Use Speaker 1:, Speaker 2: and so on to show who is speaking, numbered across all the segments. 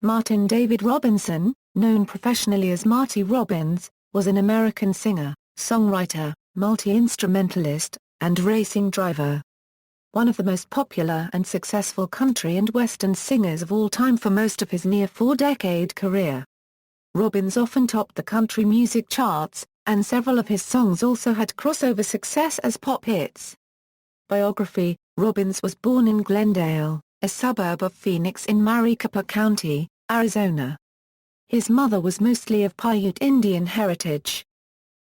Speaker 1: Martin David Robinson, known professionally as Marty Robbins, was an American singer, songwriter, multi-instrumentalist, and racing driver. One of the most popular and successful country and western singers of all time for most of his near four-decade career. Robbins often topped the country music charts, and several of his songs also had crossover success as pop hits. Biography: Robbins was born in Glendale, a suburb of Phoenix in Maricopa County, Arizona. His mother was mostly of Paiute Indian heritage.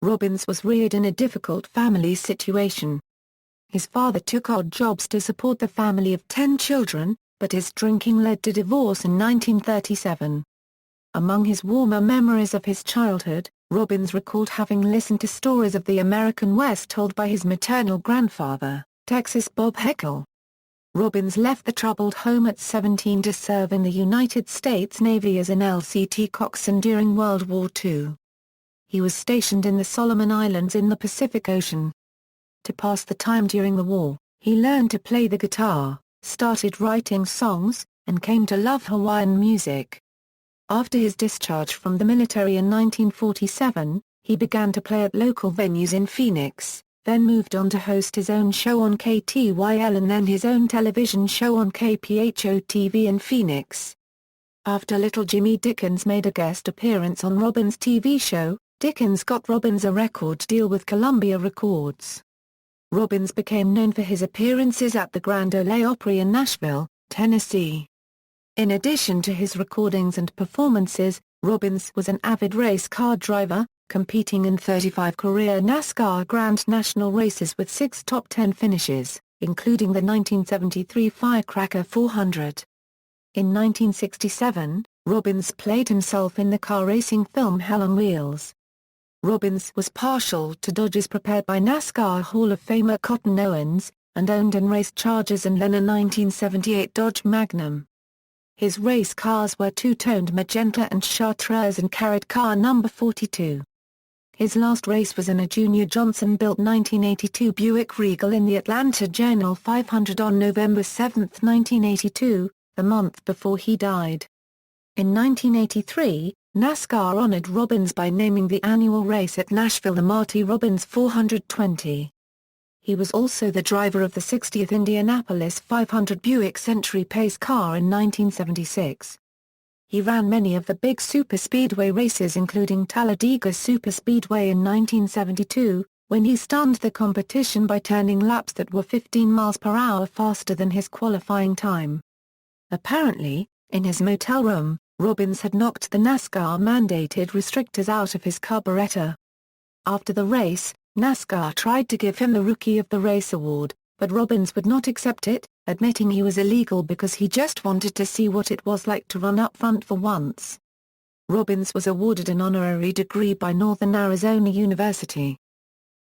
Speaker 1: Robbins was reared in a difficult family situation. His father took odd jobs to support the family of 10 children, but his drinking led to divorce in 1937. Among his warmer memories of his childhood, Robbins recalled having listened to stories of the American West told by his maternal grandfather, Texas Bob Heckel. Robbins left the troubled home at 17 to serve in the United States Navy as an LCT coxswain during World War II. He was stationed in the Solomon Islands in the Pacific Ocean. To pass the time during the war, he learned to play the guitar, started writing songs, and came to love Hawaiian music. After his discharge from the military in 1947, he began to play at local venues in Phoenix, then moved on to host his own show on KTYL and then his own television show on KPHO-TV in Phoenix. After Little Jimmy Dickens made a guest appearance on Robbins' TV show, Dickens got Robbins a record deal with Columbia Records. Robbins became known for his appearances at the Grand Ole Opry in Nashville, Tennessee. In addition to his recordings and performances, Robbins was an avid race car driver, competing in 35 career NASCAR Grand National races with 6 top 10 finishes, including the 1973 Firecracker 400. In 1967, Robbins played himself in the car racing film Hell on Wheels. Robbins was partial to Dodges prepared by NASCAR Hall of Famer Cotton Owens, and owned and raced Chargers and then a 1978 Dodge Magnum. His race cars were two-toned magenta and chartreuse and carried car number 42. His last race was in a Junior Johnson-built 1982 Buick Regal in the Atlanta Journal 500 on November 7, 1982, the month before he died. In 1983, NASCAR honored Robbins by naming the annual race at Nashville the Marty Robbins 420. He was also the driver of the 60th Indianapolis 500 Buick Century Pace car in 1976. He ran many of the big superspeedway races including Talladega Superspeedway in 1972, when he stunned the competition by turning laps that were 15 miles per hour faster than his qualifying time. Apparently, in his motel room, Robbins had knocked the NASCAR-mandated restrictors out of his carburetor. After the race, NASCAR tried to give him the Rookie of the Race award, but Robbins would not accept it, admitting he was illegal because he just wanted to see what it was like to run up front for once. Robbins was awarded an honorary degree by Northern Arizona University.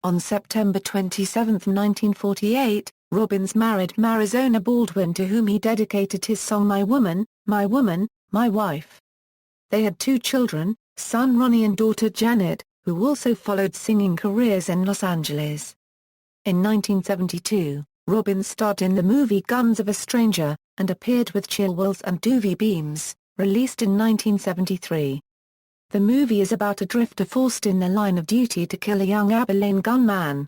Speaker 1: On September 27, 1948, Robbins married Marizona Baldwin, to whom he dedicated his song My Woman, My Woman, My Wife. They had 2 children, son Ronnie and daughter Janet, who also followed singing careers in Los Angeles. In 1972, Robbins starred in the movie Guns of a Stranger, and appeared with Chill Wills and Doobie Beams, released in 1973. The movie is about a drifter forced in the line of duty to kill a young Abilene gunman.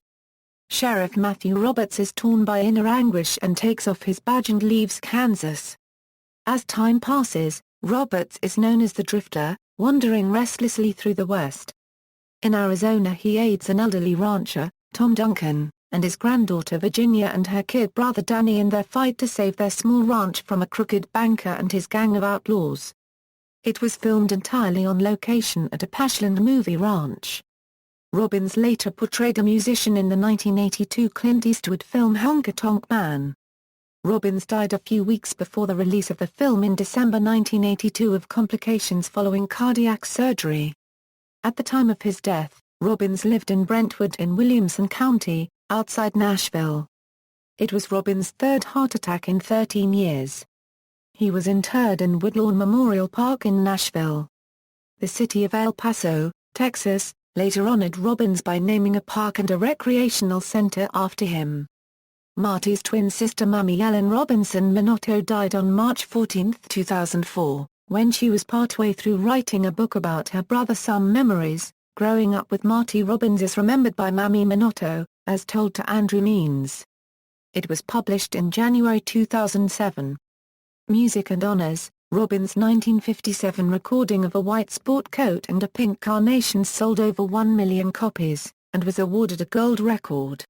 Speaker 1: Sheriff Matthew Roberts is torn by inner anguish and takes off his badge and leaves Kansas. As time passes, Roberts is known as the Drifter, wandering restlessly through the West. In Arizona he aids an elderly rancher, Tom Duncan, and his granddaughter Virginia and her kid brother Danny in their fight to save their small ranch from a crooked banker and his gang of outlaws. It was filmed entirely on location at a Pashland movie ranch. Robbins later portrayed a musician in the 1982 Clint Eastwood film Honky Tonk Man. Robbins died a few weeks before the release of the film in December 1982 of complications following cardiac surgery. At the time of his death, Robbins lived in Brentwood in Williamson County, outside Nashville. It was Robbins' 3rd heart attack in 13 years. He was interred in Woodlawn Memorial Park in Nashville. The city of El Paso, Texas, later honored Robbins by naming a park and a recreational center after him. Marty's twin sister Mamie Ellen Robinson Minotto died on March 14, 2004. When she was partway through writing a book about her brother, Some Memories, Growing Up with Marty Robbins is remembered by Mamie Minotto, as told to Andrew Means. It was published in January 2007. Music and Honors. Robbins' 1957 recording of A White Sport Coat and a Pink Carnation sold over 1 million copies, and was awarded a gold record.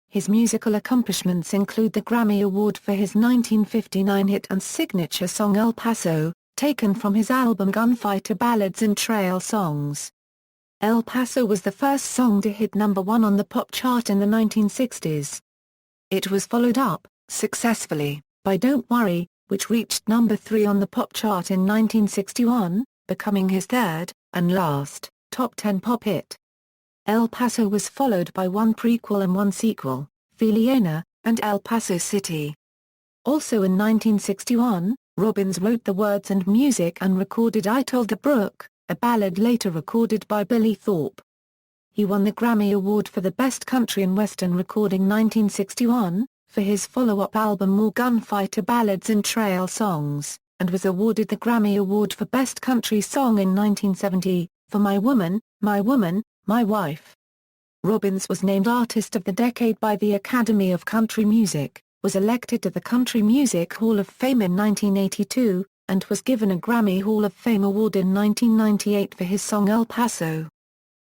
Speaker 1: His musical accomplishments include the Grammy Award for his 1959 hit and signature song El Paso, taken from his album Gunfighter Ballads and Trail Songs. El Paso was the first song to hit #1 on the pop chart in the 1960s. It was followed up, successfully, by Don't Worry, which reached #3 on the pop chart in 1961, becoming his third, and last, top 10 pop hit. El Paso was followed by one prequel and one sequel, Feliona, and El Paso City. Also in 1961, Robbins wrote the words and music and recorded I Told the Brook, a ballad later recorded by Billy Thorpe. He won the Grammy Award for the Best Country and Western Recording 1961, for his follow-up album More Gunfighter Ballads and Trail Songs, and was awarded the Grammy Award for Best Country Song in 1970, for My Woman, My Wife. Robbins was named Artist of the Decade by the Academy of Country Music, was elected to the Country Music Hall of Fame in 1982, and was given a Grammy Hall of Fame award in 1998 for his song El Paso.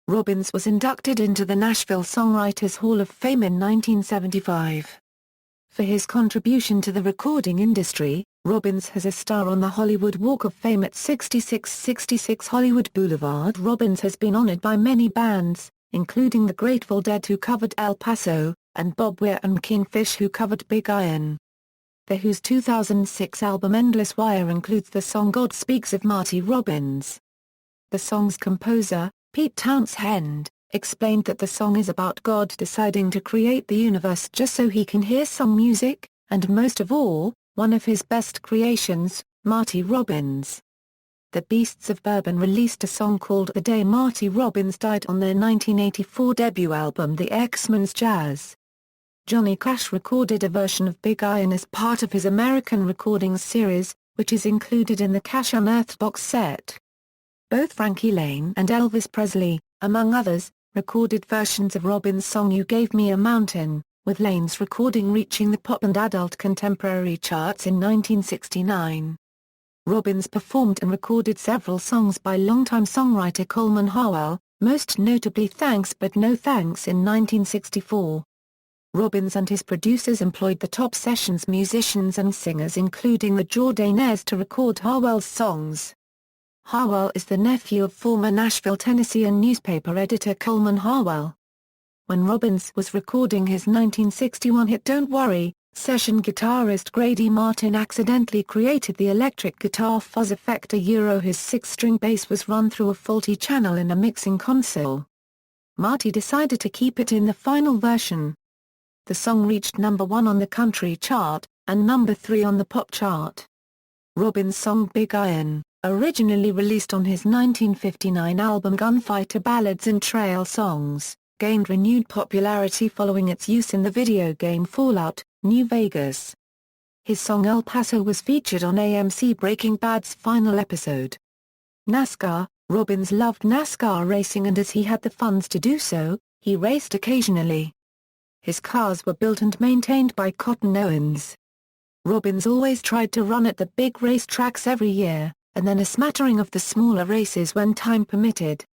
Speaker 1: Robbins was inducted into the Nashville Songwriters Hall of Fame in 1975. For his contribution to the recording industry, Robbins has a star on the Hollywood Walk of Fame at 6666 Hollywood Boulevard. Robbins has been honored by many bands, including the Grateful Dead who covered El Paso, and Bob Weir and Kingfish who covered Big Iron. The Who's 2006 album Endless Wire includes the song God Speaks of Marty Robbins. The song's composer, Pete Townshend, explained that the song is about God deciding to create the universe just so he can hear some music, and most of all, one of his best creations, Marty Robbins. The Beasts of Bourbon released a song called The Day Marty Robbins Died on their 1984 debut album The X-Men's Jazz. Johnny Cash recorded a version of Big Iron as part of his American Recordings series, which is included in the Cash Unearthed box set. Both Frankie Laine and Elvis Presley, among others, recorded versions of Robbins' song You Gave Me a Mountain, with Laine's recording reaching the pop and adult contemporary charts in 1969. Robbins performed and recorded several songs by longtime songwriter Coleman Howell, most notably Thanks But No Thanks in 1964. Robbins and his producers employed the top sessions musicians and singers including the Jordanaires to record Howell's songs. Howell is the nephew of former Nashville, Tennessee newspaper editor Coleman Howell. When Robbins was recording his 1961 hit Don't Worry, session guitarist Grady Martin accidentally created the electric guitar fuzz effect. His 6-string bass was run through a faulty channel in a mixing console. Marty decided to keep it in the final version. The song reached #1 on the country chart, and #3 on the pop chart. Robbins' song Big Iron, originally released on his 1959 album Gunfighter Ballads and Trail Songs, gained renewed popularity following its use in the video game Fallout, New Vegas. His song El Paso was featured on AMC Breaking Bad's final episode. NASCAR. Robbins loved NASCAR racing and as he had the funds to do so, he raced occasionally. His cars were built and maintained by Cotton Owens. Robbins always tried to run at the big racetracks every year, and then a smattering of the smaller races when time permitted.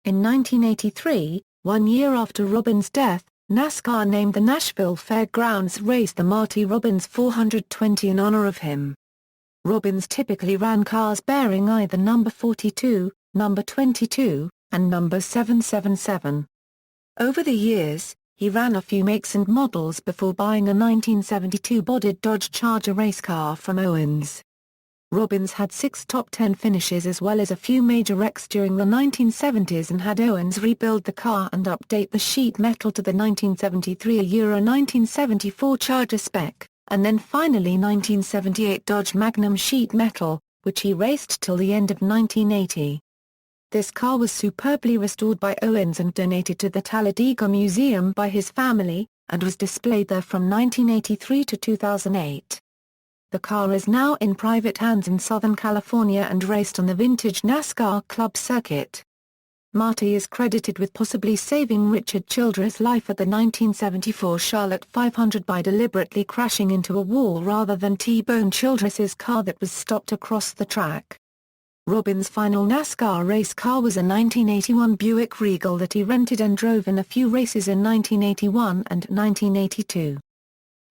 Speaker 1: In 1983, 1 year after Robbins' death, NASCAR named the Nashville Fairgrounds race the Marty Robbins 420 in honor of him. Robbins typically ran cars bearing either number 42, number 22, and number 777. Over the years, he ran a few makes and models before buying a 1972 bodied Dodge Charger race car from Owens. Robbins had 6 top 10 finishes as well as a few major wrecks during the 1970s and had Owens rebuild the car and update the sheet metal to the 1973-1974 Charger spec, and then finally 1978 Dodge Magnum sheet metal, which he raced till the end of 1980. This car was superbly restored by Owens and donated to the Talladega Museum by his family, and was displayed there from 1983 to 2008. The car is now in private hands in Southern California and raced on the vintage NASCAR Club circuit. Marty is credited with possibly saving Richard Childress' life at the 1974 Charlotte 500 by deliberately crashing into a wall rather than T-bone Childress's car that was stopped across the track. Robbins' final NASCAR race car was a 1981 Buick Regal that he rented and drove in a few races in 1981 and 1982.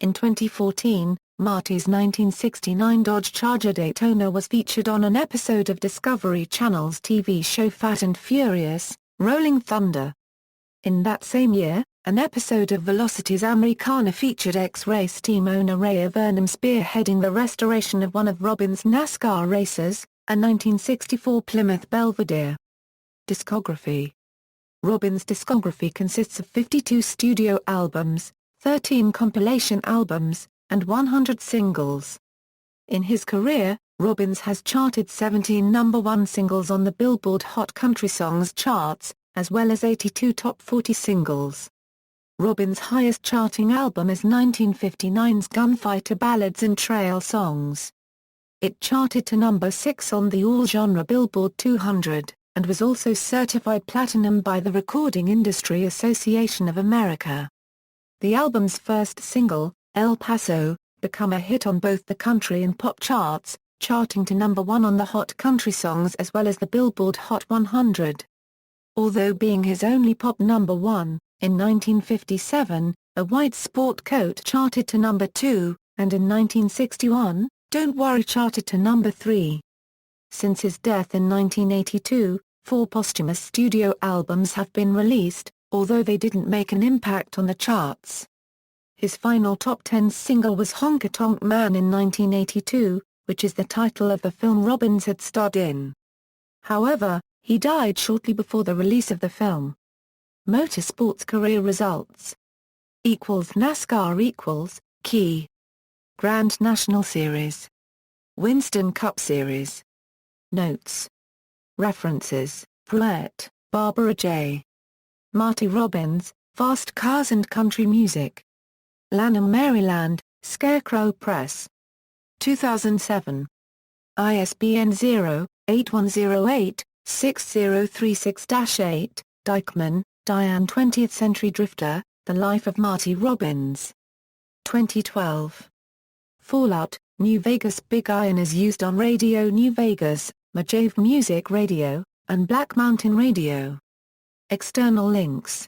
Speaker 1: In 2014, Marty's 1969 Dodge Charger Daytona was featured on an episode of Discovery Channel's TV show Fat and Furious, Rolling Thunder. In that same year, an episode of Velocity's Americana featured ex-race team owner Ray Vernon spearheading the restoration of one of Robbins' NASCAR racers, a 1964 Plymouth Belvedere. Discography. Robbins' discography consists of 52 studio albums, 13 compilation albums, and 100 singles. In his career, Robbins has charted 17 number-one singles on the Billboard Hot Country Songs charts, as well as 82 top 40 singles. Robbins' highest-charting album is 1959's Gunfighter Ballads and Trail Songs. It charted to number 6 on the all-genre Billboard 200, and was also certified platinum by the Recording Industry Association of America. The album's first single, El Paso, became a hit on both the country and pop charts, charting to number 1 on the Hot Country Songs as well as the Billboard Hot 100. Although being his only pop number 1, in 1957, A White Sport Coat charted to number 2, and in 1961, Don't Worry charted to number 3. Since his death in 1982, 4 posthumous studio albums have been released, although they didn't make an impact on the charts. His final top 10 single was Honky Tonk Man in 1982, which is the title of the film Robbins had starred in. However, he died shortly before the release of the film. Motorsports career results. NASCAR Key. Grand National Series. Winston Cup Series. Notes. References, Pruitt, Barbara J. Marty Robbins, Fast Cars and Country Music. Lanham, Maryland, Scarecrow Press. 2007. ISBN 0-8108-6036-8, Dykman, Diane. 20th Century Drifter, The Life of Marty Robbins. 2012. Fallout, New Vegas. Big Iron is used on Radio New Vegas, Mojave Music Radio, and Black Mountain Radio. External links.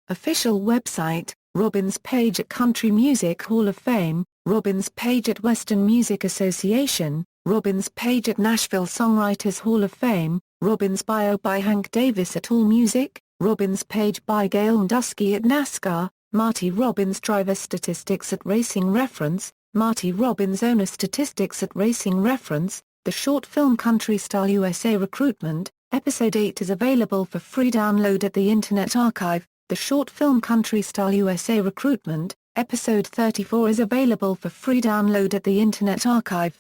Speaker 1: Official website, Robbins page at Country Music Hall of Fame, Robbins page at Western Music Association, Robbins page at Nashville Songwriters Hall of Fame, Robbins bio by Hank Davis at AllMusic, Robbins page by Gail Dusky at NASCAR, Marty Robbins driver statistics at Racing Reference, Marty Robbins owner statistics at Racing Reference. The short film Country Style USA Recruitment, Episode 8 is available for free download at the Internet Archive. The short film Country Style USA Recruitment, Episode 34 is available for free download at the Internet Archive.